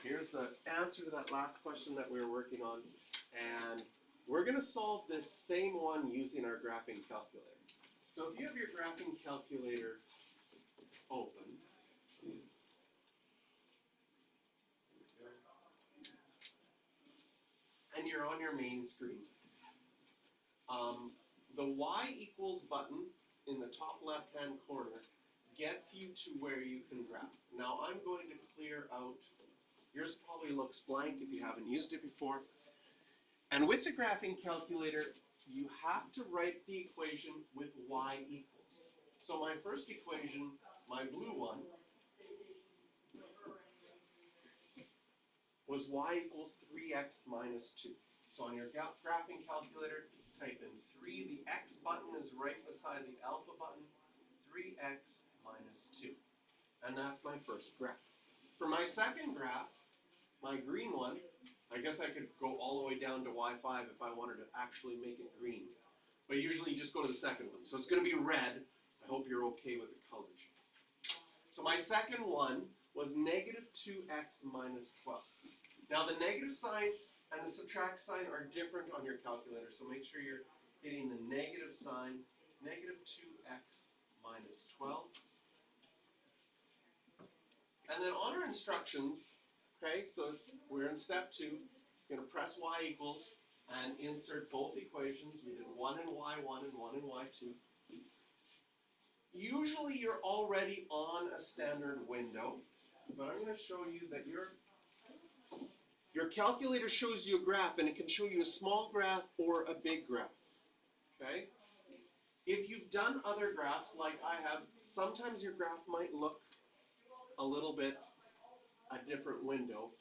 Here's the answer to that last question that we were working on. And we're going to solve this same one using our graphing calculator. So if you have your graphing calculator open, and you're on your main screen, the y equals button in the top left-hand corner gets you to where you can graph. Now I'm going to clear out, yours probably looks blank if you haven't used it before. And with the graphing calculator, you have to write the equation with y equals. So my first equation, my blue one, was y equals 3x minus 2. So on your graphing calculator, type in 3. The x button is right beside the alpha button, 3x minus 2. And that's my first graph. For my second graph, my green one, I guess I could go all the way down to y5 if I wanted to actually make it green. But usually you just go to the second one. So it's going to be red. I hope you're okay with the colors. So my second one was negative 2x minus 12. Now the negative sign and the subtract sign are different on your calculator, so make sure you're hitting the negative sign, negative 2x minus 12. And then on our instructions, okay, so we're in step 2, you're going to press y equals and insert both equations. We did 1 in y1 and 1 in y2. Usually you're already on a standard window, but I'm going to show you that your calculator shows you a graph, and it can show you a small graph or a big graph, okay? If you've done other graphs like I have, sometimes your graph might look a little bit a different window.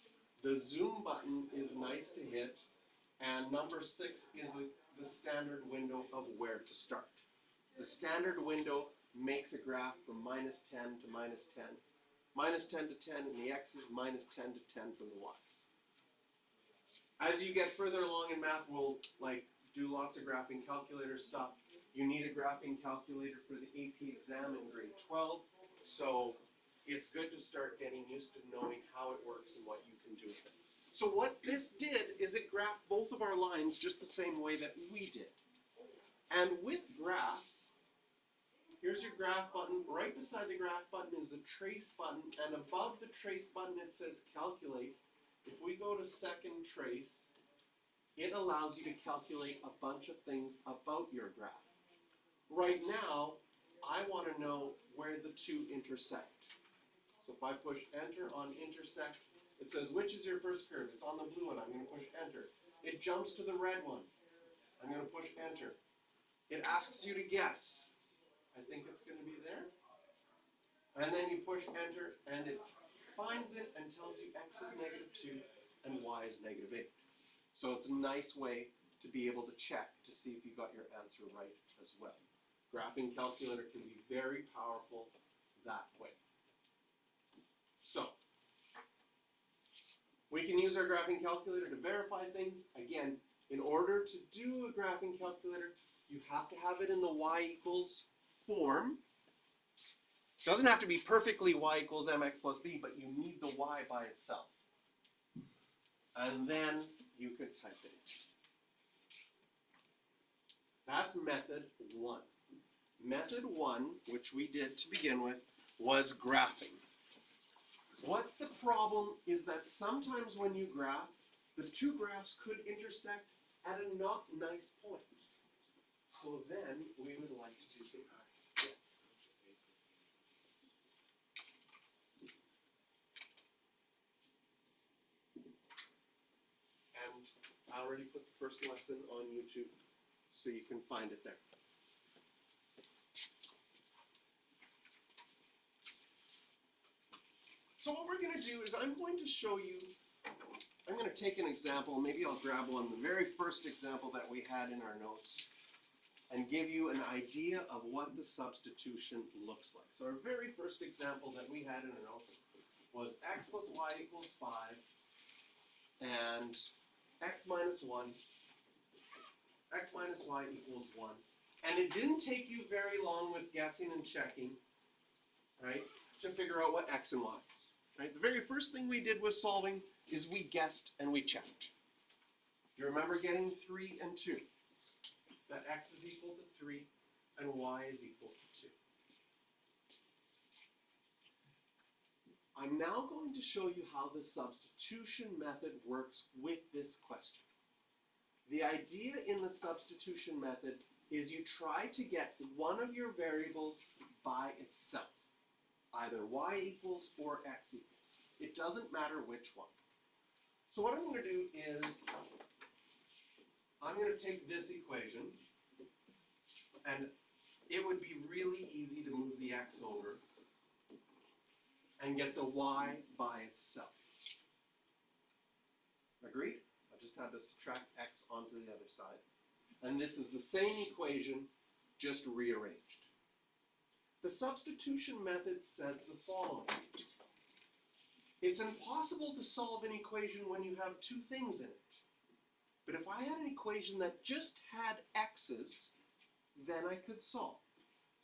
The zoom button is nice to hit, and number 6 is the standard window of where to start. The standard window makes a graph from -10 to -10, -10 to 10 in the x's, -10 to 10 for the y's. As you get further along in math, we'll do lots of graphing calculator stuff. You need a graphing calculator for the AP exam in grade 12, so it's good to start getting used to knowing how it works and what you can do with it. So what this did is it graphed both of our lines just the same way that we did. And with graphs, here's your graph button. Right beside the graph button is a trace button, and above the trace button it says calculate. If we go to second trace, it allows you to calculate a bunch of things about your graph. Right now, I want to know where the two intersect. So if I push enter on intersect, it says, which is your first curve? It's on the blue one. I'm going to push enter. It jumps to the red one. I'm going to push enter. It asks you to guess. I think it's going to be there. And then you push enter, and it finds it and tells you x is -2 and y is -8. So it's a nice way to be able to check to see if you got your answer right as well. Graphing calculator can be very powerful that way. So we can use our graphing calculator to verify things. Again, in order to do a graphing calculator, you have to have it in the y equals form. It doesn't have to be perfectly y equals mx plus b, but you need the y by itself. And then you could type it in. That's method 1. Method 1, which we did to begin with, was graphing. What's the problem is that sometimes when you graph, the two graphs could intersect at a not nice point. So then we would like to do some action. And I already put the first lesson on YouTube, so you can find it there. So what we're going to do is I'm going to show you, I'm going to take an example, maybe I'll grab one, the very first example that we had in our notes, and give you an idea of what the substitution looks like. So our very first example that we had in our notes was x plus y equals 5, and x minus 1, x minus y equals 1. And it didn't take you very long with guessing and checking, right, to figure out what x and y is. Right? The very first thing we did with solving is we guessed and we checked. Do you remember getting 3 and 2? That x is equal to 3 and y is equal to 2. I'm now going to show you how the substitution method works with this question. The idea in the substitution method is you try to get one of your variables by itself, either y equals or x equals. It doesn't matter which one. So what I'm going to do is I'm going to take this equation, and it would be really easy to move the x over and get the y by itself. Agreed? I just had to subtract x onto the other side. And this is the same equation, just rearranged. The substitution method says the following. It's impossible to solve an equation when you have two things in it. But if I had an equation that just had x's, then I could solve.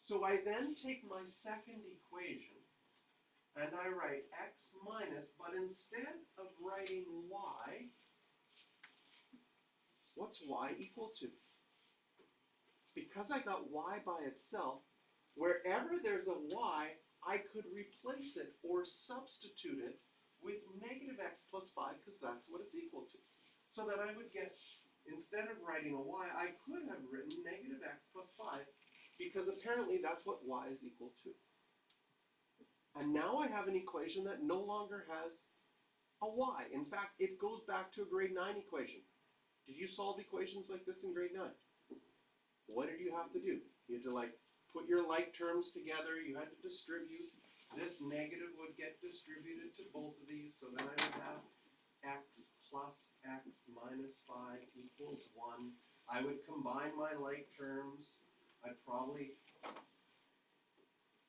So I then take my second equation and I write x minus, but instead of writing y, what's y equal to? Because I got y by itself, wherever there's a y, I could replace it or substitute it with negative x plus 5, because that's what it's equal to. So that I would get, instead of writing a y, I could have written negative x plus 5, because apparently that's what y is equal to. And now I have an equation that no longer has a y. In fact, it goes back to a grade 9 equation. Did you solve equations like this in grade 9? What did you have to do? You had to put your like terms together. You had to distribute. This negative would get distributed to both of these. So then I would have x plus x minus 5 equals 1. I would combine my like terms. I'd probably,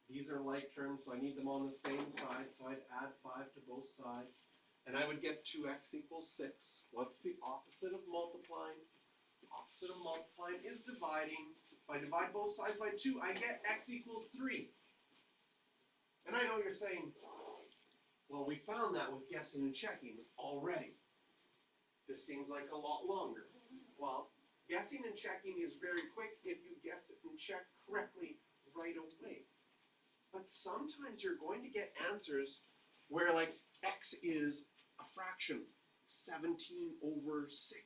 these are like terms, so I need them on the same side. So I'd add 5 to both sides. And I would get 2x equals 6. What's the opposite of multiplying? Opposite of multiplying is dividing. If I divide both sides by 2, I get x equals 3. And I know you're saying, well, we found that with guessing and checking already. This seems like a lot longer. Well, guessing and checking is very quick if you guess it and check correctly right away. But sometimes you're going to get answers where x is a fraction, 17 over 6.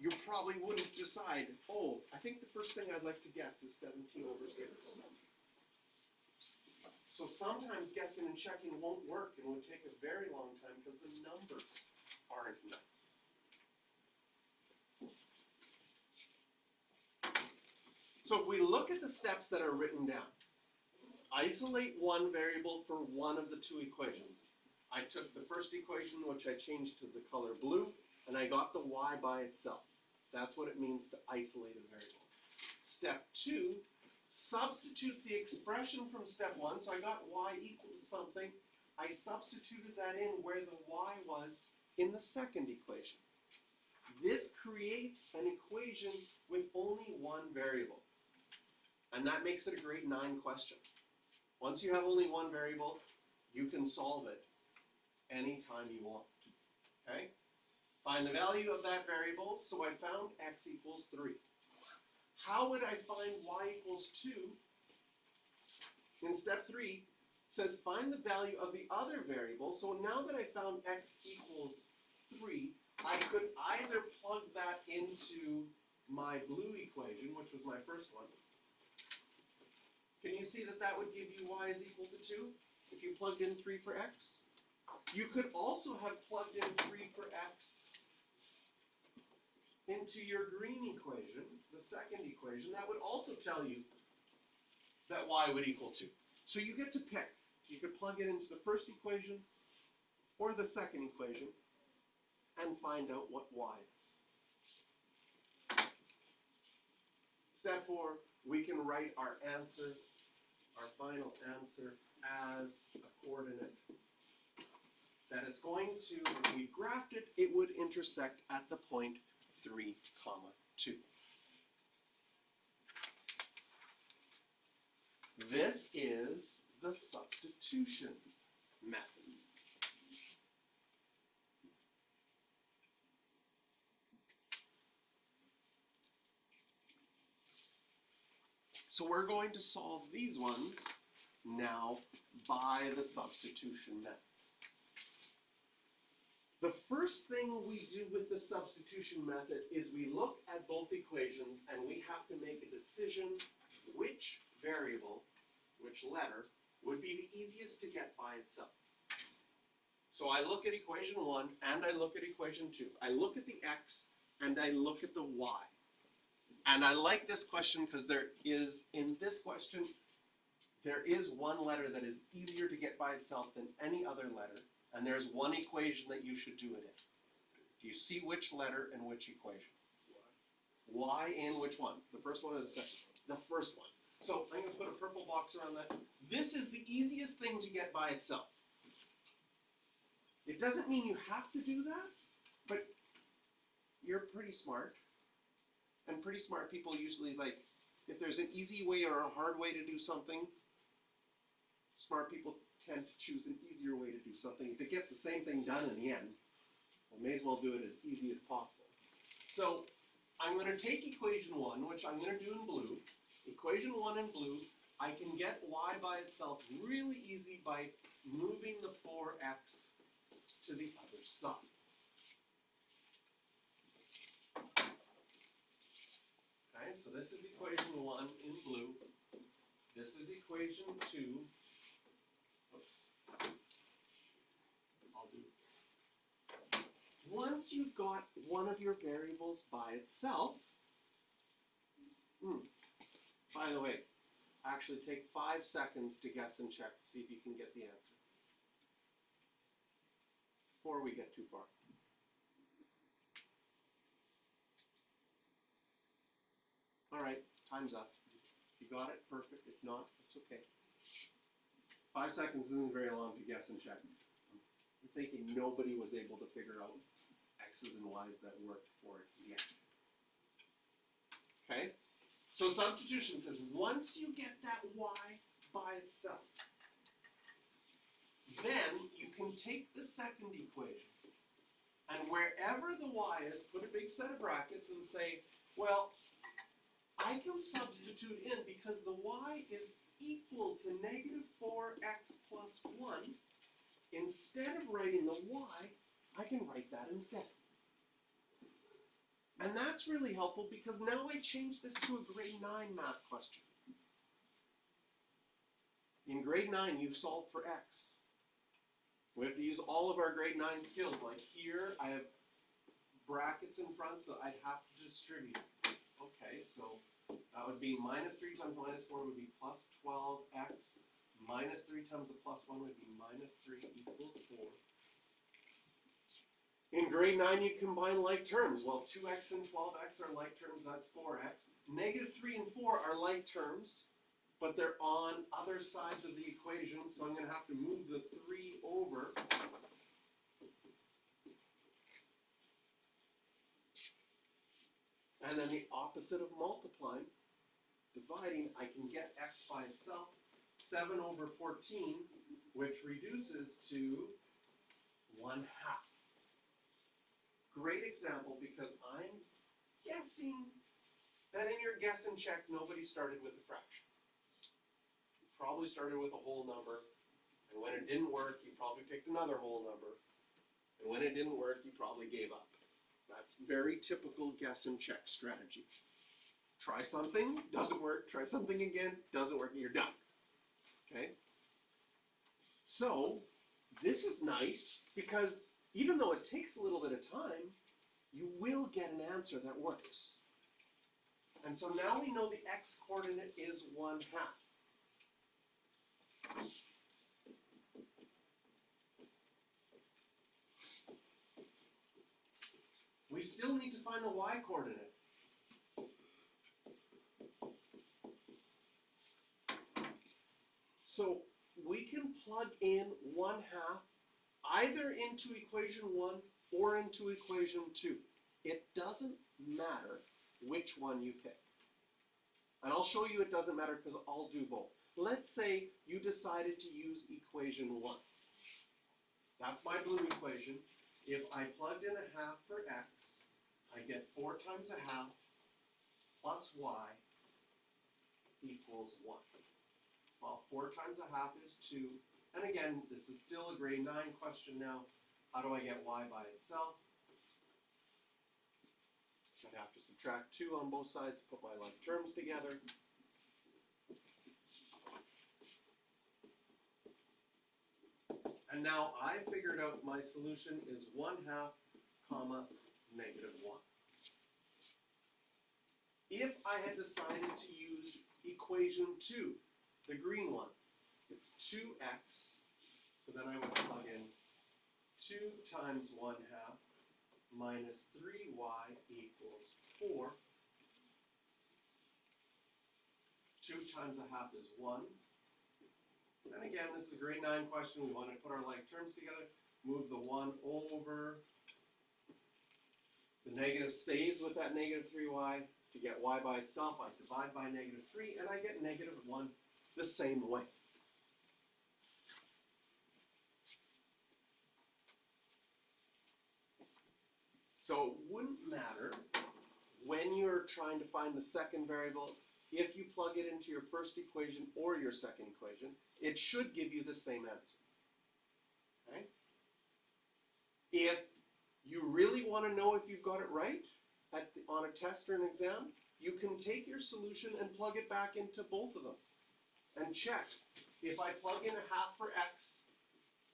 You probably wouldn't decide, oh, I think the first thing I'd like to guess is 17 over 6. So sometimes guessing and checking won't work and would take a very long time because the numbers aren't nice. So if we look at the steps that are written down, isolate one variable for one of the two equations. I took the first equation, which I changed to the color blue, and I got the y by itself. That's what it means to isolate a variable. Step 2, substitute the expression from step 1. So I got y equal to something. I substituted that in where the y was in the second equation. This creates an equation with only one variable. And that makes it a grade 9 question. Once you have only one variable, you can solve it anytime you want. Okay? Find the value of that variable. So I found x equals 3. How would I find y equals 2? In step 3, it says find the value of the other variable. So now that I found x equals 3, I could either plug that into my blue equation, which was my first one. Can you see that that would give you y is equal to 2 if you plugged in 3 for x? You could also have plugged in 3 for x into your green equation, the second equation. That would also tell you that y would equal 2. So you get to pick. You could plug it into the first equation or the second equation and find out what y is. Step 4, we can write our answer, our final answer, as a coordinate that it's going to, if we graphed it, it would intersect at the point 3, 2. This is the substitution method. So we're going to solve these ones now by the substitution method. The first thing we do with the substitution method is we look at both equations and we have to make a decision which variable, which letter, would be the easiest to get by itself. So I look at equation 1 and I look at equation 2. I look at the x and I look at the y. And I like this question because there is, in this question, there is one letter that is easier to get by itself than any other letter. And there's one equation that you should do it in. Do you see which letter and which equation? Y in which one? The first one or the second? The first one. So I'm going to put a purple box around that. This is the easiest thing to get by itself. It doesn't mean you have to do that, but you're pretty smart. And pretty smart people usually, like, if there's an easy way or a hard way to do something, smart people tend to choose an easier way to do something. If it gets the same thing done in the end, we may as well do it as easy as possible. So I'm going to take equation 1, which I'm going to do in blue. Equation 1 in blue, I can get y by itself really easy by moving the 4x to the other side. Okay, so this is equation 1 in blue. This is equation 2. Once you've got one of your variables by itself, by the way, actually take 5 seconds to guess and check to see if you can get the answer before we get too far. All right, time's up. If you got it, perfect. If not, it's okay. 5 seconds isn't very long to guess and check. I'm thinking nobody was able to figure out X's and Y's that worked for it yet. Okay? So substitution says once you get that Y by itself, then you can take the second equation and wherever the Y is, put a big set of brackets and say, well, I can substitute in because the Y is equal to negative 4x plus 1. Instead of writing the Y, I can write that instead. And that's really helpful because now I change this to a grade 9 math question. In grade 9, you solve for x. We have to use all of our grade 9 skills. Like here, I have brackets in front, so I'd have to distribute. Okay, so that would be minus 3 times minus 4 would be plus 12x. Minus 3 times the plus 1 would be minus 3 equals 4. In grade 9, you combine like terms. Well, 2x and 12x are like terms, that's 4x. Negative 3 and 4 are like terms, but they're on other sides of the equation, so I'm going to have to move the 3 over. And then the opposite of multiplying, dividing, I can get x by itself. 7 over 14, which reduces to 1/2. Great example because I'm guessing that in your guess and check, nobody started with a fraction. You probably started with a whole number, and when it didn't work, you probably picked another whole number, and when it didn't work, you probably gave up. That's very typical guess and check strategy. Try something, doesn't work, try something again, doesn't work, and you're done. Okay? So, this is nice because even though it takes a little bit of time, you will get an answer that works. And so now we know the x coordinate is 1/2. We still need to find the y coordinate. So we can plug in 1/2 either into equation 1 or into equation 2. It doesn't matter which one you pick. And I'll show you it doesn't matter because I'll do both. Let's say you decided to use equation 1. That's my blue equation. If I plugged in a half for x, I get 4 times a half plus y equals 1. Well, 4 times a half is 2. And again, this is still a grade 9 question now. How do I get y by itself? I'd have to subtract 2 on both sides, put my like terms together. And now I figured out my solution is 1/2, comma, negative 1. If I had decided to use equation 2, the green one, it's 2x, so then I would plug in 2 times 1/2 minus 3y equals 4. 2 times a half is 1. And again, this is a grade 9 question. We want to put our like terms together. Move the 1 over. The negative stays with that negative 3y. To get y by itself, I divide by negative 3, and I get negative 1 the same way. So it wouldn't matter when you're trying to find the second variable, if you plug it into your first equation or your second equation, it should give you the same answer. Okay? If you really want to know if you've got it right on a test or an exam, you can take your solution and plug it back into both of them and check. If I plug in a half for x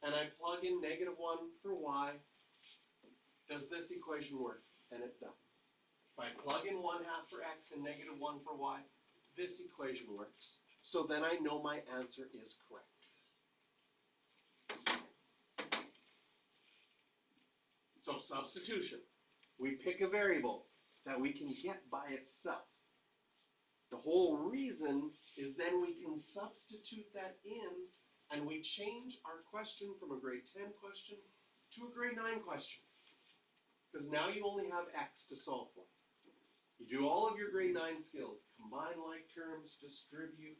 and I plug in negative 1 for y, does this equation work? And it does. If I plug in 1/2 for x and negative 1 for y, this equation works. So then I know my answer is correct. So substitution. We pick a variable that we can get by itself. The whole reason is then we can substitute that in and we change our question from a grade 10 question to a grade 9 question. Because now you only have x to solve for. You do all of your grade 9 skills, combine like terms, distribute,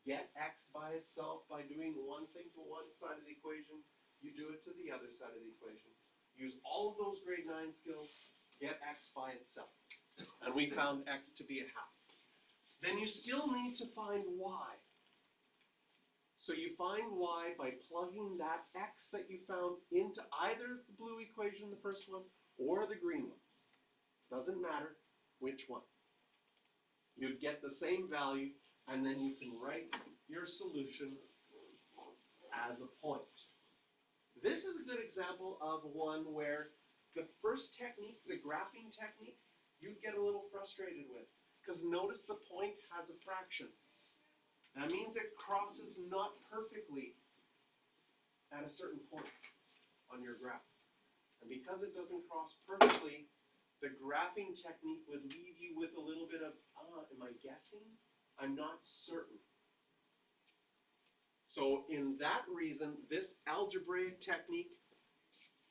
get x by itself by doing one thing to one side of the equation, you do it to the other side of the equation. Use all of those grade 9 skills, get x by itself. And we found x to be a half. Then you still need to find y. So you find y by plugging that x that you found into either the blue equation, the first one, or the green one. Doesn't matter which one. You'd get the same value, and then you can write your solution as a point. This is a good example of one where the first technique, the graphing technique, you'd get a little frustrated with. Because notice the point has a fraction. That means it crosses not perfectly at a certain point on your graph. And because it doesn't cross perfectly, the graphing technique would leave you with a little bit of, am I guessing? I'm not certain. So in that reason, this algebraic technique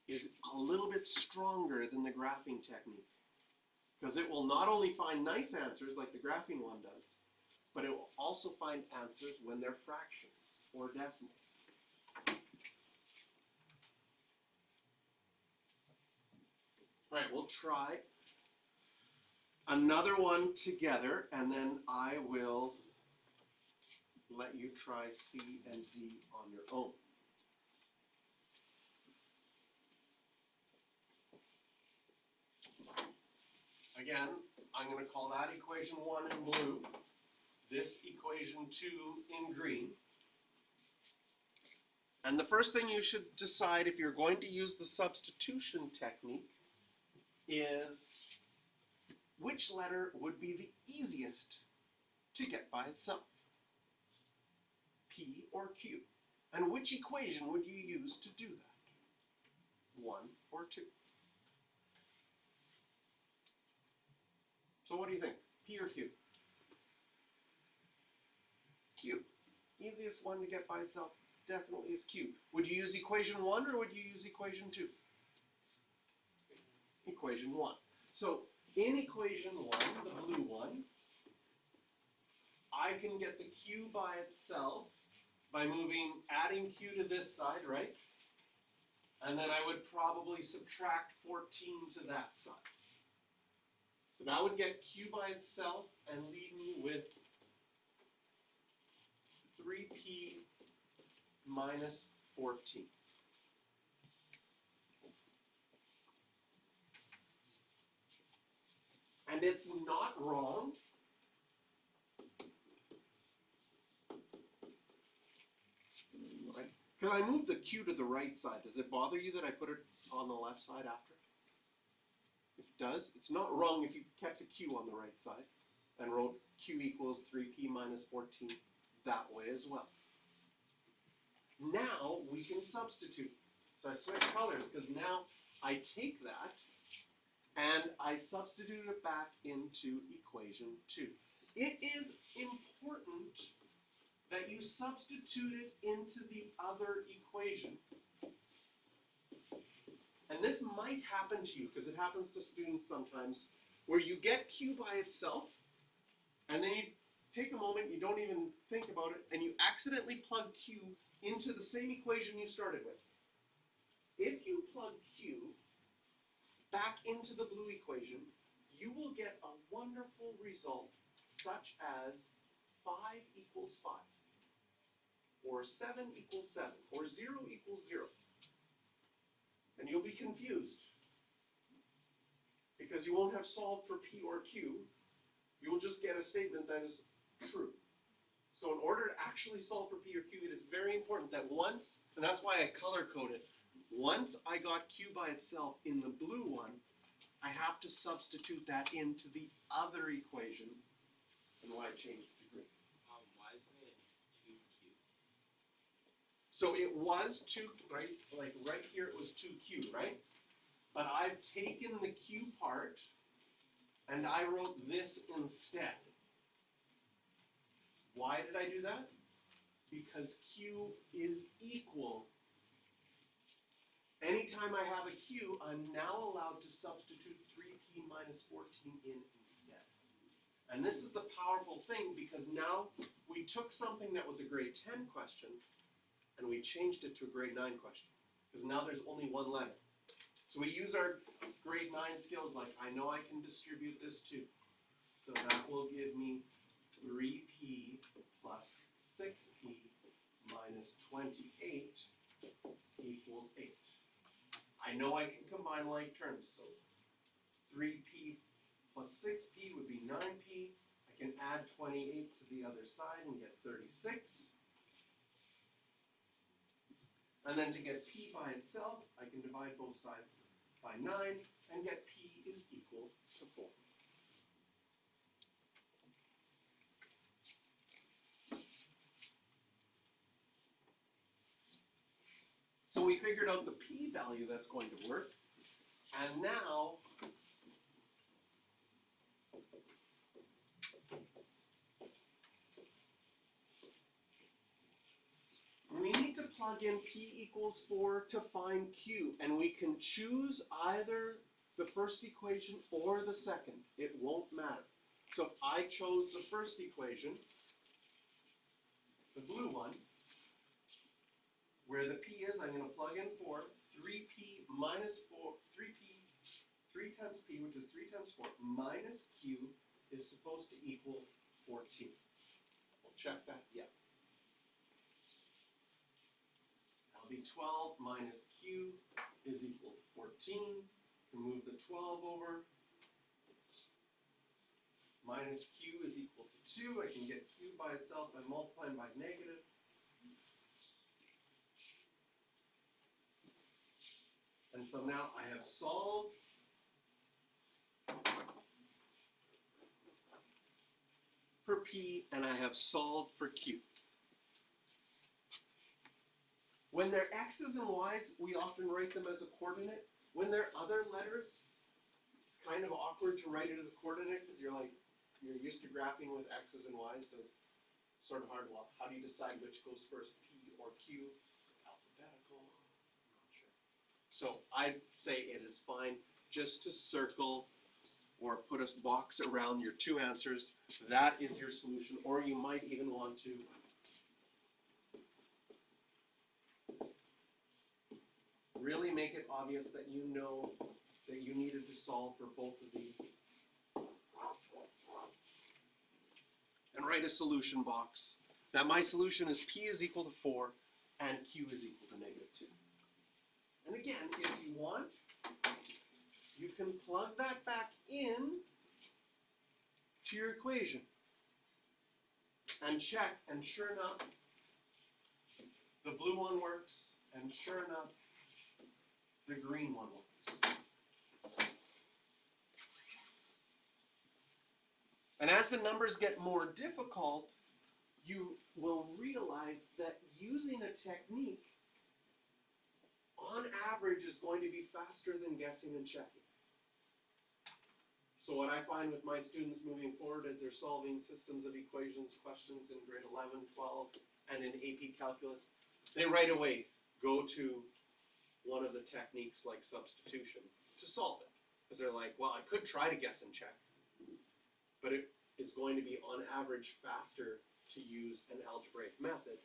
is a little bit stronger than the graphing technique. Because it will not only find nice answers like the graphing one does, but it will also find answers when they're fractions or decimals. All right, we'll try another one together, and then I will let you try C and D on your own. Again, I'm going to call that equation 1 in blue, this equation 2 in green. And the first thing you should decide if you're going to use the substitution technique is which letter would be the easiest to get by itself, P or Q? And which equation would you use to do that, 1 or 2? So what do you think, P or Q? Q. Easiest one to get by itself definitely is Q. Would you use equation 1 or would you use equation 2? Equation 1. So in equation 1, the blue one, I can get the q by itself by adding q to this side, right? And then I would probably subtract 14 to that side. So that would get q by itself and leave me with 3p minus 14. And it's not wrong. Because I moved the q to the right side. Does it bother you that I put it on the left side after? If it does, it's not wrong if you kept the q on the right side and wrote q equals 3p minus 14 that way as well. Now we can substitute. So I switch colors because now I take that and I substitute it back into equation 2. It is important that you substitute it into the other equation. And this might happen to you, because it happens to students sometimes, where you get q by itself, and then you take a moment, you don't even think about it, and you accidentally plug q into the same equation you started with. If you plug q back into the blue equation, you will get a wonderful result such as 5 equals 5. Or 7 equals 7, or 0 equals 0. And you'll be confused, because you won't have solved for p or q. You will just get a statement that is true. So in order to actually solve for p or q, it is very important that once, and that's why I color-coded, once I got q by itself in the blue one, I have to substitute that into the other equation, and why I changed it to green. Why isn't it 2q? So it was 2, right? Like right here it was 2q, right? But I've taken the q part and I wrote this instead. Why did I do that? Because q is equal. Anytime I have a q, I'm now allowed to substitute 3p minus 14 in instead. And this is the powerful thing, because now we took something that was a grade 10 question and we changed it to a grade 9 question, because now there's only one letter. So we use our grade 9 skills, like I know I can distribute this too. So that will give me 3p plus 6p minus 28 equals 8. I know I can combine like terms, so 3p plus 6p would be 9p. I can add 28 to the other side and get 36. And then to get p by itself, I can divide both sides by 9 and get p is equal to 4. So we figured out the p value that's going to work. And now we need to plug in p equals 4 to find q, and we can choose either the first equation or the second. It won't matter. So if I chose the first equation, the blue one, where the p is, I'm going to plug in 4, 3p minus 4, 3 times p, which is 3 times 4, minus q is supposed to equal 14. We'll check that, yeah. That'll be 12 minus q is equal to 14. Remove the 12 over. Minus q is equal to 2. I can get q by itself by multiplying by negative. And so now I have solved for p and I have solved for q. When they're x's and y's, we often write them as a coordinate. When they're other letters, it's kind of awkward to write it as a coordinate, because you're used to graphing with x's and y's, so it's sort of hard. Well, how do you decide which goes first, p or q? Alphabetical, I'm not sure. So I'd say it is fine just to circle or put a box around your two answers. That is your solution, or you might even want to really make it obvious that you know that you needed to solve for both of these. And write a solution box. That my solution is P is equal to 4 and Q is equal to -2. And again, if you want, you can plug that back in to your equation and check, and sure enough, the blue one works, and sure enough, the green one works. And as the numbers get more difficult, you will realize that using a technique, on average, is going to be faster than guessing and checking. So what I find with my students moving forward as they're solving systems of equations questions in grade 11, 12, and in AP Calculus, they right away go to one of the techniques like substitution to solve it. Because they're like, well, I could try to guess and check, but it is going to be on average faster to use an algebraic method,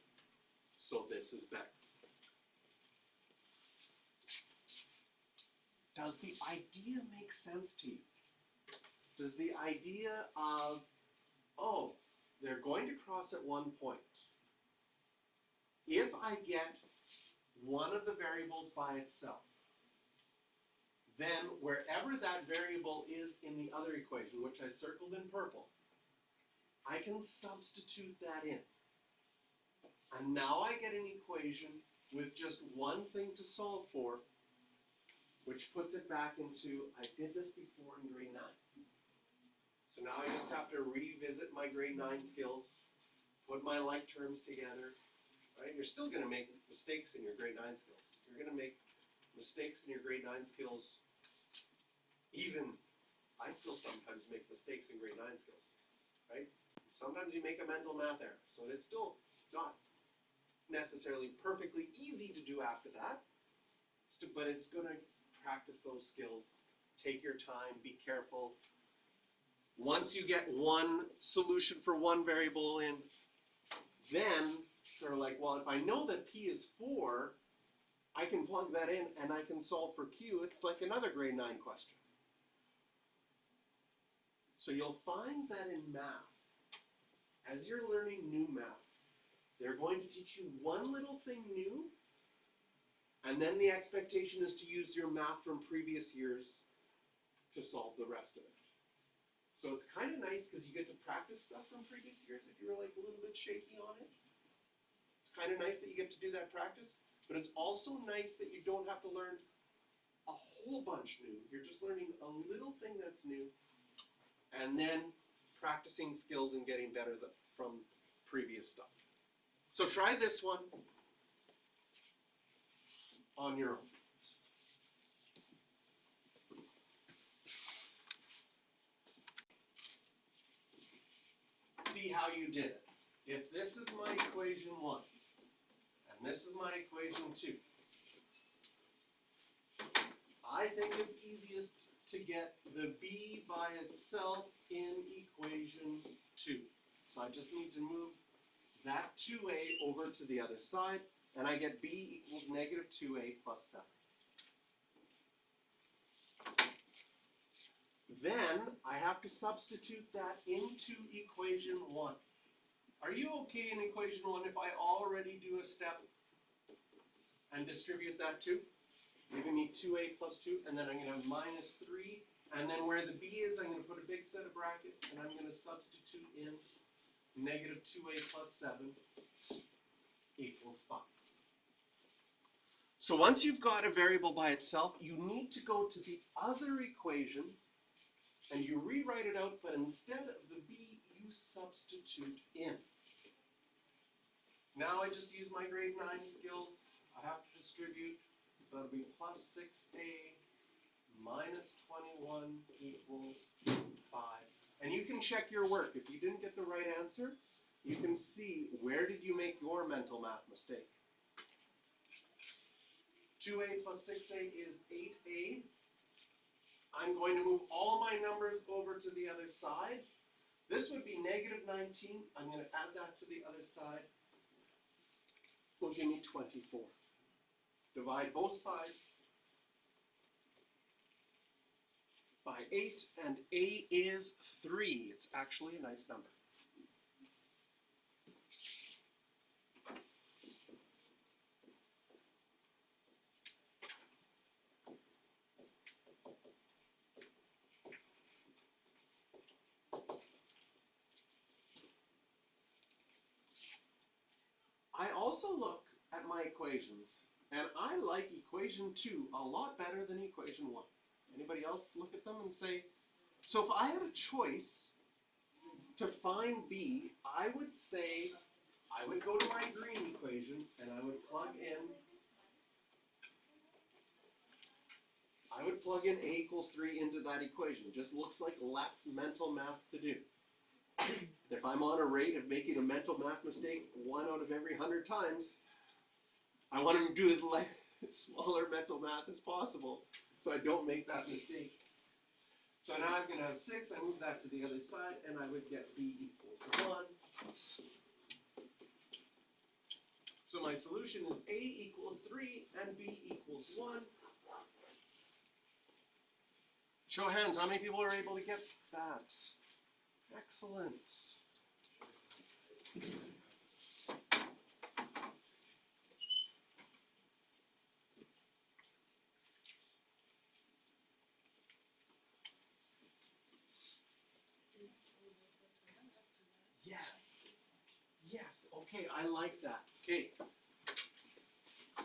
so this is better. Does the idea make sense to you? Does the idea of, oh, they're going to cross at one point. If I get one of the variables by itself, then wherever that variable is in the other equation, which I circled in purple, I can substitute that in. And now I get an equation with just one thing to solve for, which puts it back into, I did this before in grade 9. So now I just have to revisit my grade 9 skills, put my like terms together, right? You're still going to make mistakes in your grade 9 skills. You're going to make mistakes in your grade 9 skills. Even I still sometimes make mistakes in grade 9 skills, right? Sometimes you make a mental math error, so it's still not necessarily perfectly easy to do after that, but it's going to practice those skills. Take your time, be careful. Once you get one solution for one variable in, then sort of like, well, if I know that P is 4, I can plug that in and I can solve for Q. It's like another grade 9 question. So you'll find that in math, as you're learning new math, they're going to teach you one little thing new, and then the expectation is to use your math from previous years to solve the rest of it. So it's kind of nice because you get to practice stuff from previous years if you were like a little bit shaky on it. It's kind of nice that you get to do that practice, but it's also nice that you don't have to learn a whole bunch new. You're just learning a little thing that's new, and then practicing skills and getting better from previous stuff. So try this one on your own. See how you did it. If this is my equation 1, and this is my equation 2, I think it's easiest to get the b by itself in equation 2. So I just need to move that 2a over to the other side, and I get b equals -2a plus 7. Then I have to substitute that into equation 1. Are you okay in equation 1 if I already do a step and distribute that 2? Giving me 2a plus 2, and then I'm going to have -3, and then where the b is, I'm going to put a big set of brackets, and I'm going to substitute in -2a plus 7 equals 5. So once you've got a variable by itself, you need to go to the other equation, and you rewrite it out, but instead of the b, you substitute in. Now I just use my grade 9 skills. I have to distribute, so it'll be plus 6a minus 21 equals 5. And you can check your work. If you didn't get the right answer, you can see where did you make your mental math mistake. 2a plus 6a is 8a. I'm going to move all my numbers over to the other side. This would be negative 19. I'm going to add that to the other side. Will give me 24. Divide both sides by 8, and A is 3. It's actually a nice number. I also look at my equations, and I like equation 2 a lot better than equation 1. Anybody else look at them and say, so if I had a choice to find B, I would say I would go to my green equation and I would plug in A equals 3 into that equation. It just looks like less mental math to do. If I'm on a rate of making a mental math mistake 1 out of every 100 times, I want to do as smaller mental math as possible so I don't make that mistake. So now I'm going to have 6. I move that to the other side, and I would get B equals 1. So my solution is A equals 3 and B equals 1. Show of hands, how many people are able to get that? Excellent. Yes. Yes. Okay, I like that. Okay.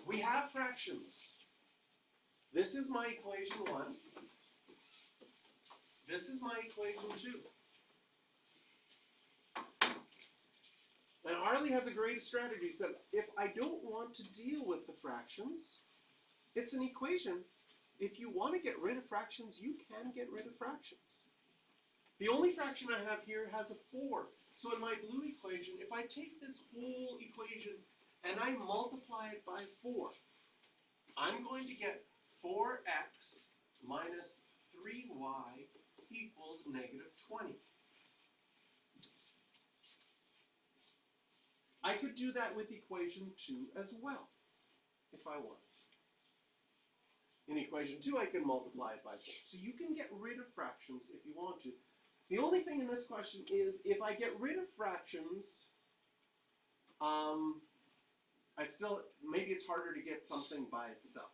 We have fractions. This is my equation 1. This is my equation 2. And Harley has a great strategy that if I don't want to deal with the fractions, it's an equation. If you want to get rid of fractions, you can get rid of fractions. The only fraction I have here has a 4. So in my blue equation, if I take this whole equation and I multiply it by 4, I'm going to get 4x minus 3y equals negative 20. I could do that with equation 2 as well, if I wanted. In equation 2, I can multiply it by 4. So you can get rid of fractions if you want to. The only thing in this question is, if I get rid of fractions, maybe it's harder to get something by itself.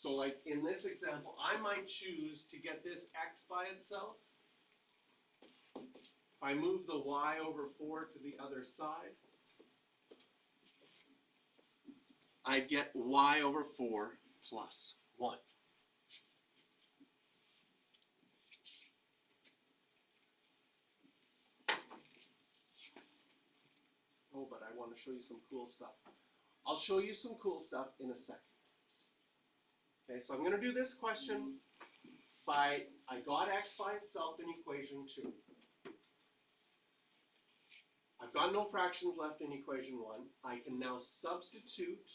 So like in this example, I might choose to get this x by itself. If I move the y over 4 to the other side, I get y over 4 plus 1. Oh, but I want to show you some cool stuff. I'll show you some cool stuff in a second. Okay, so I'm going to do this question I got x by itself in equation 2. I've got no fractions left in equation 1. I can now substitute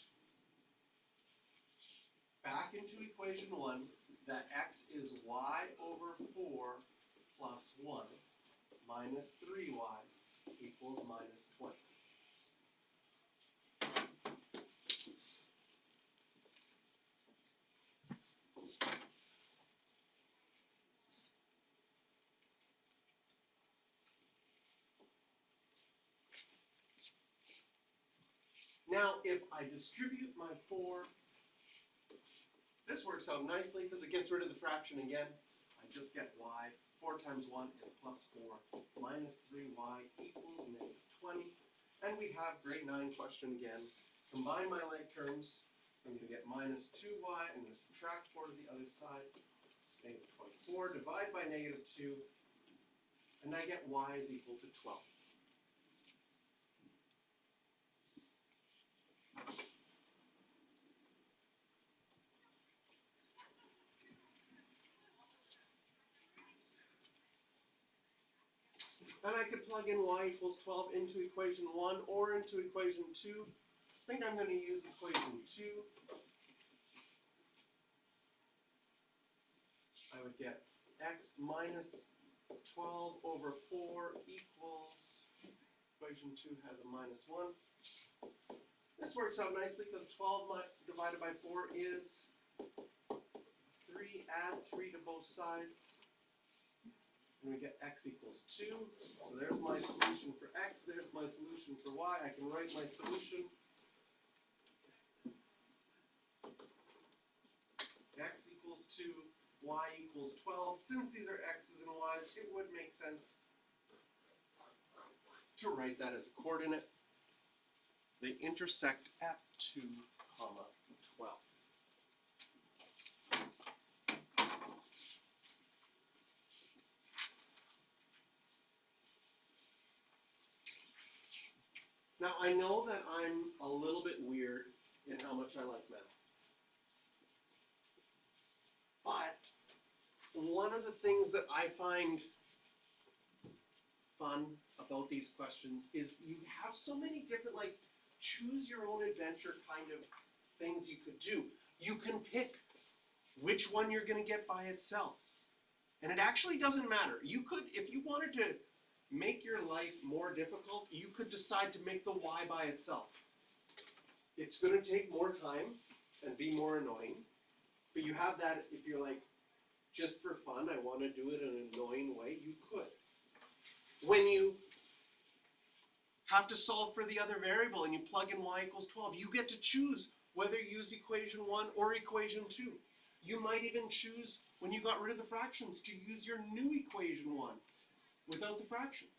back into equation 1 that x is y over 4 plus 1 minus 3y equals minus 20. Now, if I distribute my 4, this works out nicely because it gets rid of the fraction again. I just get y. 4 times 1 is plus 4. Minus 3y equals negative 20. And we have grade 9 question again. Combine my like terms. I'm going to get minus 2y. I'm going to subtract 4 to the other side. Negative 24. Divide by negative 2. And I get y is equal to 12. And I could plug in y equals 12 into equation 1 or into equation 2. I think I'm going to use equation 2. I would get x minus 12 over 4 equals, equation 2 has a minus 1. This works out nicely because 12 divided by 4 is 3, add 3 to both sides, and we get x equals 2. So there's my solution for x, there's my solution for y. I can write my solution. X equals 2, y equals 12. Since these are x's and y's, it would make sense to write that as a coordinate. They intersect at 2, 12. Now, I know that I'm a little bit weird in how much I like math. But one of the things that I find fun about these questions is you have so many different, like, choose your own adventure kind of things you could do. You can pick which one you're going to get by itself. And it actually doesn't matter. You could, if you wanted to make your life more difficult, you could decide to make the y by itself. It's going to take more time and be more annoying. But you have that if you're like, just for fun, I want to do it in an annoying way, you could. When you have to solve for the other variable and you plug in y equals 12, you get to choose whether you use equation 1 or equation 2. You might even choose, when you got rid of the fractions, to use your new equation 1 without the fractions.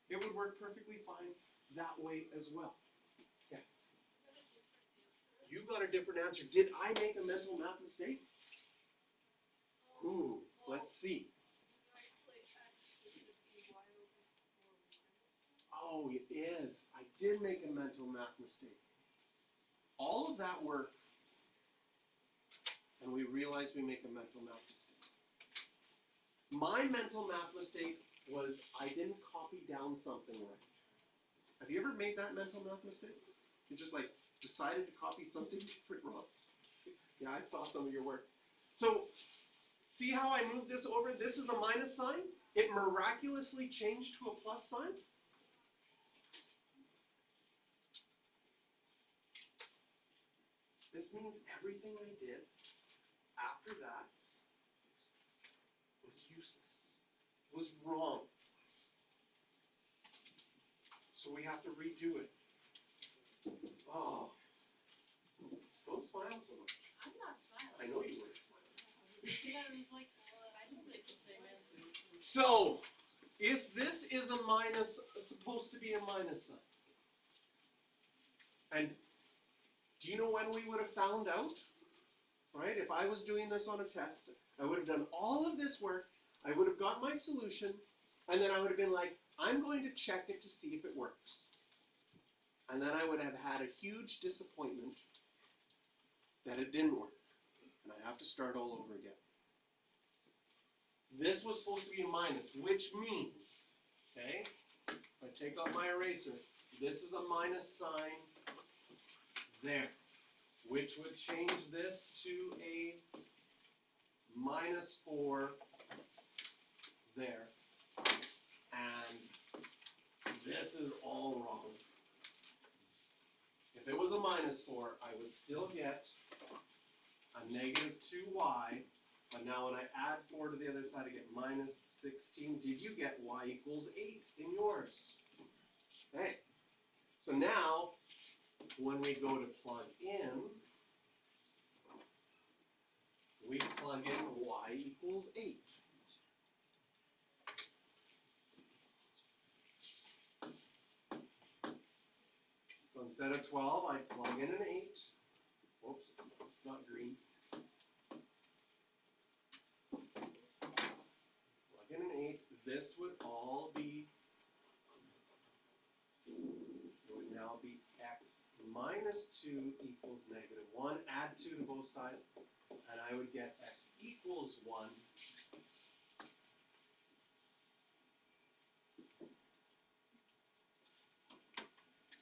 It would work perfectly fine that way as well. Yes? You got a different answer. Did I make a mental math mistake? Ooh, let's see. Oh, it is. I did make a mental math mistake. All of that work, and we realized we make a mental math mistake. My mental math mistake was I didn't copy down something right. Have you ever made that mental math mistake? You just like decided to copy something different wrong. Yeah, I saw some of your work. So, see how I moved this over? This is a minus sign. It miraculously changed to a plus sign. This means everything I did after that was useless, was wrong. So we have to redo it. Oh, don't smile so much. I'm not smiling. I know you were smiling. I was like, I didn't make the same answer. So, if this is a minus, supposed to be a minus sign, and do you know when we would have found out? Right? If I was doing this on a test, I would have done all of this work, I would have got my solution, and then I would have been like, I'm going to check it to see if it works. And then I would have had a huge disappointment that it didn't work. And I'd have to start all over again. This was supposed to be a minus, which means, okay, if I take out my eraser, this is a minus sign there, which would change this to a minus 4 there. And this is all wrong. If it was a minus 4, I would still get a negative 2y, but now when I add 4 to the other side, I get minus 16. Did you get y equals 8 in yours? Okay. So now, when we go to plug in, we plug in y equals 8. So instead of 12, I plug in an 8. Whoops, it's not green. Plug in an 8. This would all be, it would now be x minus 2 equals negative 1. Add 2 to both sides, and I would get x equals 1.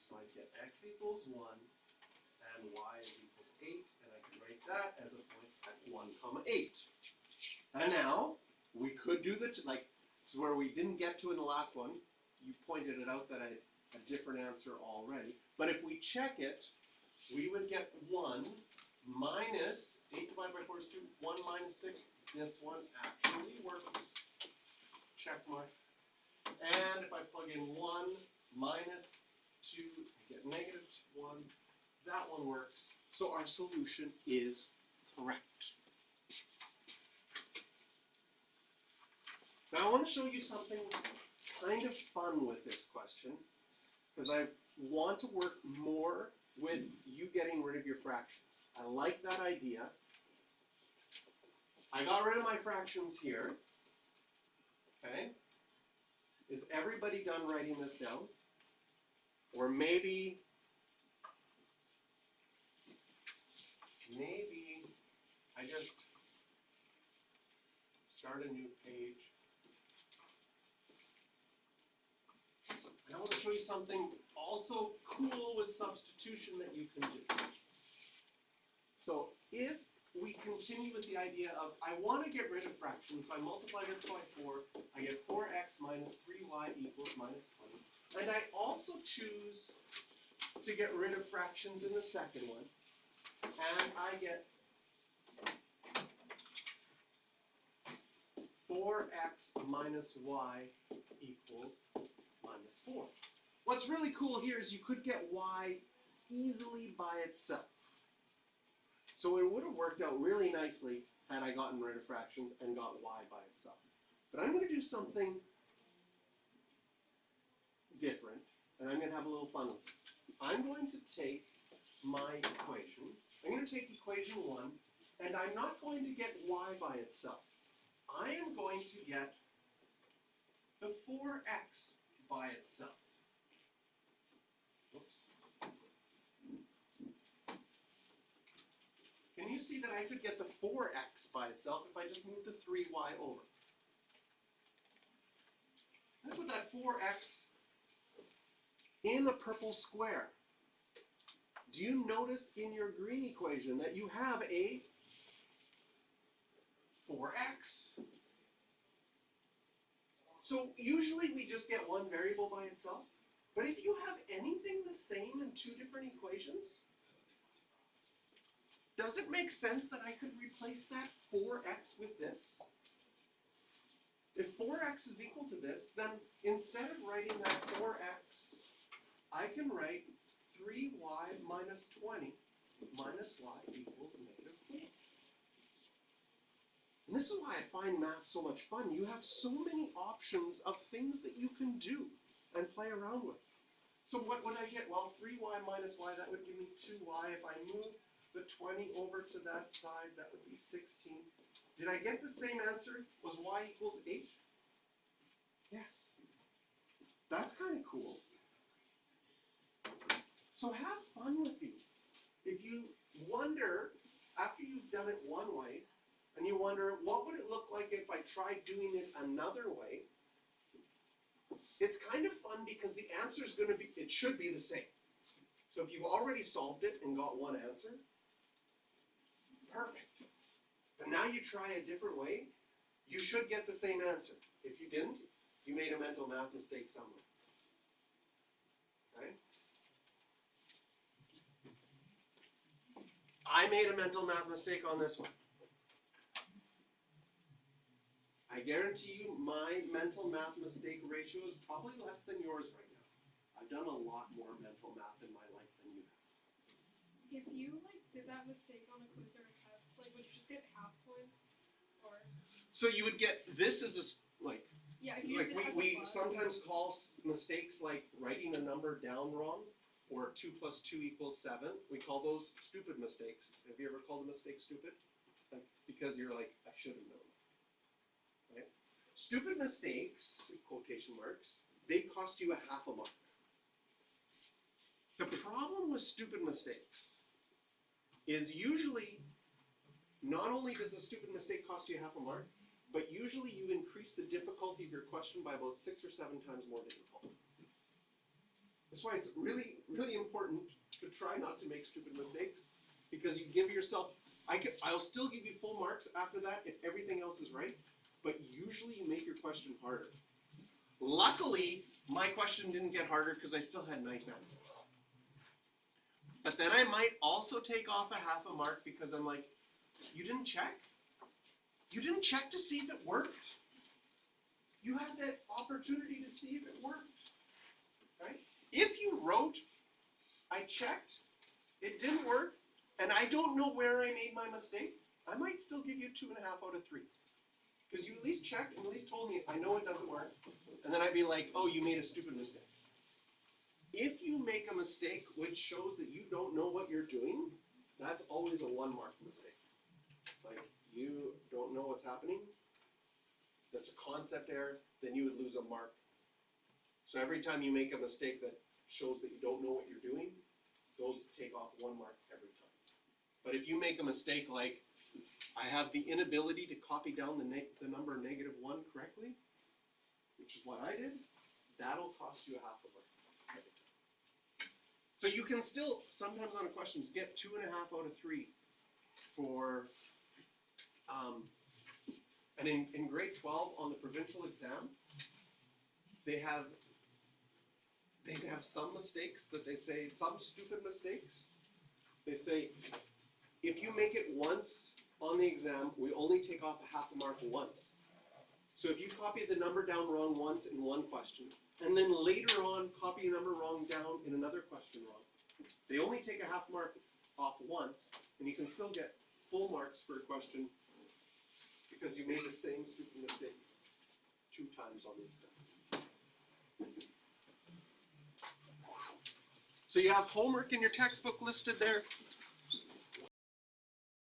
So I get x equals 1, and y is equal to 8, and I can write that as a point at 1, 8. And now, we could do the, like, this is where we didn't get to in the last one. You pointed it out that I had a different answer already. But if we check it, we would get 1 minus 8 divided by 4 is 2. 1 minus 6. This one actually works. Check mark. And if I plug in 1 minus 2, I get negative 1. That one works. So our solution is correct. Now I want to show you something kind of fun with this question, because I want to work more with you getting rid of your fractions. I like that idea. I got rid of my fractions here. Okay? Is everybody done writing this down? Or maybe I just start a new page. And I want to show you something also cool with substitution that you can do. So if we continue with the idea of, I want to get rid of fractions, so I multiply this by 4, I get 4x minus 3y equals minus 20. And I also choose to get rid of fractions in the second one, and I get 4x minus y equals minus 4. What's really cool here is you could get y easily by itself. So it would have worked out really nicely had I gotten rid of fractions and got y by itself. But I'm going to do something different, and I'm going to have a little fun with this. I'm going to take my equation. I'm going to take equation 1, and I'm not going to get y by itself. I am going to get the 4x by itself. Oops. Can you see that I could get the 4x by itself if I just move the 3y over? I put that 4x in a purple square. Do you notice in your green equation that you have a 4x? So usually we just get one variable by itself. But if you have anything the same in two different equations, does it make sense that I could replace that 4x with this? If 4x is equal to this, then instead of writing that 4x, I can write 3y minus 20 minus y equals negative 4. And this is why I find math so much fun. You have so many options of things that you can do and play around with. So what would I get? Well, 3y minus y, that would give me 2y. If I move the 20 over to that side, that would be 16. Did I get the same answer? Was y equals 8? Yes. That's kind of cool. So have fun with these. If you wonder, after you've done it one way, and you wonder, what would it look like if I tried doing it another way? It's kind of fun because the answer is going to be, it should be the same. So if you've already solved it and got one answer, perfect. But now you try a different way, you should get the same answer. If you didn't, you made a mental math mistake somewhere. Okay? I made a mental math mistake on this one. I guarantee you my mental math mistake ratio is probably less than yours right now. I've done a lot more mental math in my life than you have. If you did that mistake on a quiz or a test, would you just get half points? Or So you would get, this is a, yeah, if you just did half we points. sometimes call mistakes like writing a number down wrong, or 2 plus 2 equals 7. We call those stupid mistakes. Have you ever called a mistake stupid? Because you're like, I should have known. Right? Stupid mistakes, with quotation marks, they cost you a half a mark. The problem with stupid mistakes is usually, not only does a stupid mistake cost you half a mark, but usually you increase the difficulty of your question by about 6 or 7 times more difficult. That's why it's really, really important to try not to make stupid mistakes, because you give yourself, I I'll still give you full marks after that if everything else is right, but usually you make your question harder. Luckily, my question didn't get harder because I still had nice answers. But then I might also take off a half a mark because I'm like, you didn't check? You didn't check to see if it worked? You had that opportunity to see if it worked, right? If you wrote, I checked, it didn't work, and I don't know where I made my mistake, I might still give you 2.5 out of 3. Because you at least checked and at least told me, I know it doesn't work. And then I'd be like, oh, you made a stupid mistake. If you make a mistake which shows that you don't know what you're doing, that's always a 1-mark mistake. Like, you don't know what's happening, that's a concept error, then you would lose a mark. So every time you make a mistake that shows that you don't know what you're doing, those take off 1 mark every time. But if you make a mistake like, I have the inability to copy down the number -1 correctly, which is what I did, that'll cost you a half a mark every time. So you can still, sometimes on a question, get 2.5 out of 3 for, and in grade 12 on the provincial exam, they have some mistakes that they say, some stupid mistakes. They say, if you make it once on the exam, we only take off a half a mark once. So if you copy the number down wrong once in one question, and then later on copy a number wrong down in another question wrong, they only take a half mark off once, and you can still get full marks for a question because you made the same stupid mistake 2 times on the exam. So you have homework in your textbook listed there.